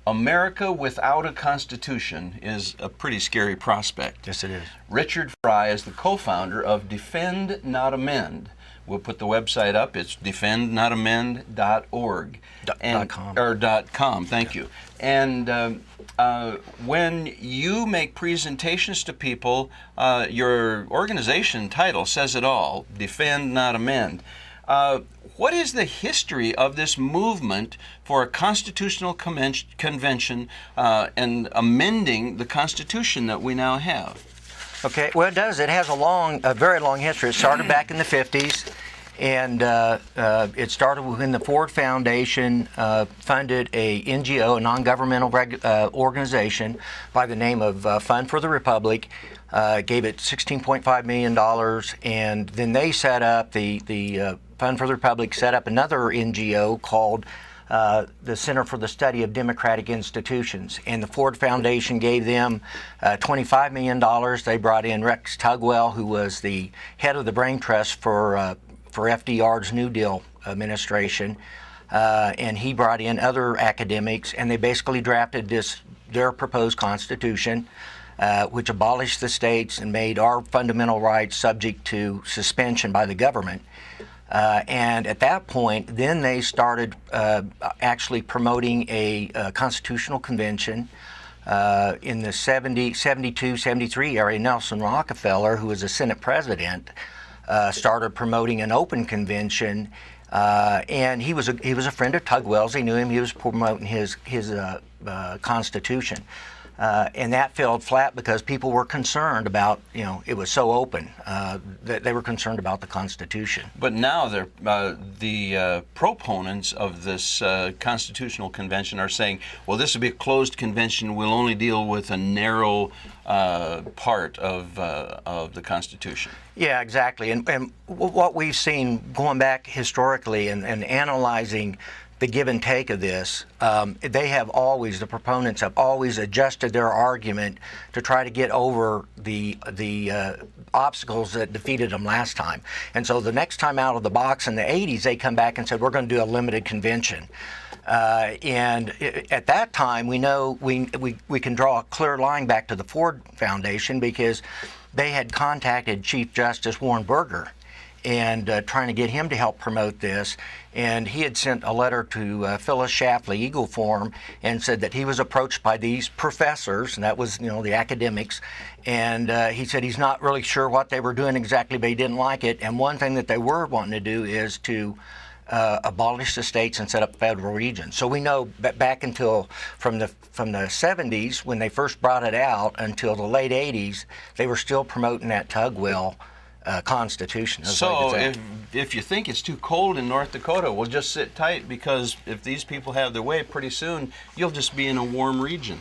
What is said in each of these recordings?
America without a constitution is a pretty scary prospect. Yes, it is. Richard Fry is the co-founder of Defend Not Amend. We'll put the website up. It's defendnotamend.org. .com. Or .com, thank you. And when you make presentations to people, your organization title says it all, Defend Not Amend. What is the history of this movement for a constitutional convention and amending the Constitution that we now have? Okay, well, it does. It has a very long history. It started back in the 50s, and it started when the Ford Foundation funded a NGO, a non-governmental organization by the name of Fund for the Republic, gave it $16.5 million, and then they set up, the Fund for the Republic set up another NGO called the Center for the Study of Democratic Institutions, and the Ford Foundation gave them $25 million. They brought in Rex Tugwell, who was the head of the brain trust for FDR's New Deal administration, and he brought in other academics, and they basically drafted their proposed constitution, which abolished the states and made our fundamental rights subject to suspension by the government. And at that point, then they started actually promoting a constitutional convention in the 72, 73 area. Nelson Rockefeller, who was a Senate president, started promoting an open convention, and he was a friend of Tugwell's. He knew him. He was promoting his constitution. And that fell flat because people were concerned about, it was so open that they were concerned about the Constitution. But now the proponents of this constitutional convention are saying, well, this will be a closed convention. We'll only deal with a narrow part of the Constitution. Yeah, exactly. And what we've seen going back historically and analyzing the give and take of this, the proponents have always adjusted their argument to try to get over the obstacles that defeated them last time. And so the next time out of the box in the 80s, they come back and said, we're going to do a limited convention. And at that time, we know we can draw a clear line back to the Ford Foundation because they had contacted Chief Justice Warren Burger and trying to get him to help promote this. And he had sent a letter to Phyllis Schlafly, Eagle Forum, and said that he was approached by these professors, and that was, the academics, and he said he's not really sure what they were doing exactly, but he didn't like it. And one thing that they were wanting to do is to abolish the states and set up federal regions. So we know that back until from the 70s, when they first brought it out, until the late 80s, they were still promoting that Tugwell Constitution. So if you think it's too cold in North Dakota, well, just sit tight, because if these people have their way, pretty soon you'll just be in a warm region.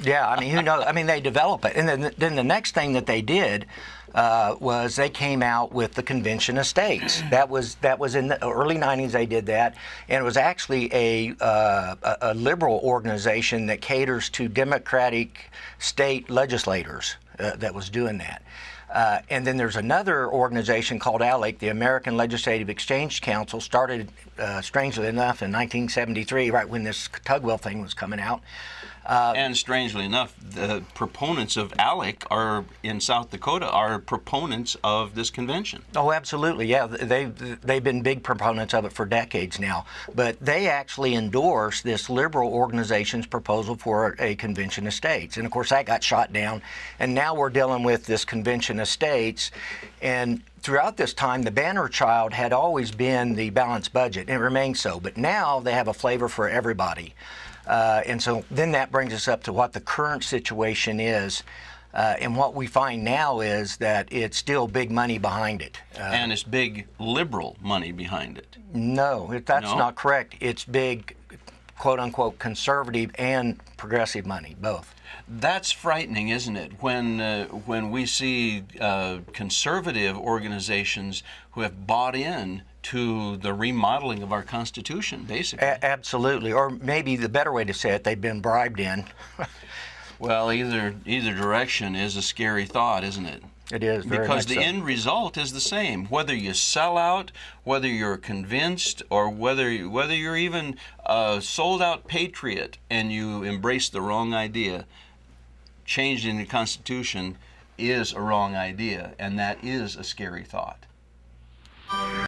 Yeah, who knows? They develop it. And then the next thing that they did was they came out with the Convention of States. That was in the early 90s they did that, and it was actually a liberal organization that caters to Democratic state legislators that was doing that. And then there's another organization called ALEC, the American Legislative Exchange Council, started, strangely enough, in 1973, right when this Tugwell thing was coming out. And strangely enough, the proponents of ALEC in South Dakota are proponents of this convention. Oh, absolutely, yeah. They've been big proponents of it for decades now. But they actually endorsed this liberal organization's proposal for a convention of states. And of course, that got shot down. And now we're dealing with this convention of states. And throughout this time, the banner child had always been the balanced budget, and it remains so. But now they have a flavor for everybody. And so then that brings us up to what the current situation is. And what we find now is that it's still big money behind it. And it's big liberal money behind it. No, that's not correct. It's big, quote-unquote, conservative and progressive money, both. That's frightening, isn't it? When we see conservative organizations who have bought in to the remodeling of our Constitution, basically. Absolutely, or maybe the better way to say it, they've been bribed in. Well, either direction is a scary thought, isn't it? It is very because much the so. end result is the same. Whether you sell out, whether you're convinced, or whether you're even a sold-out patriot and you embrace the wrong idea, changing the Constitution is a wrong idea, and that is a scary thought.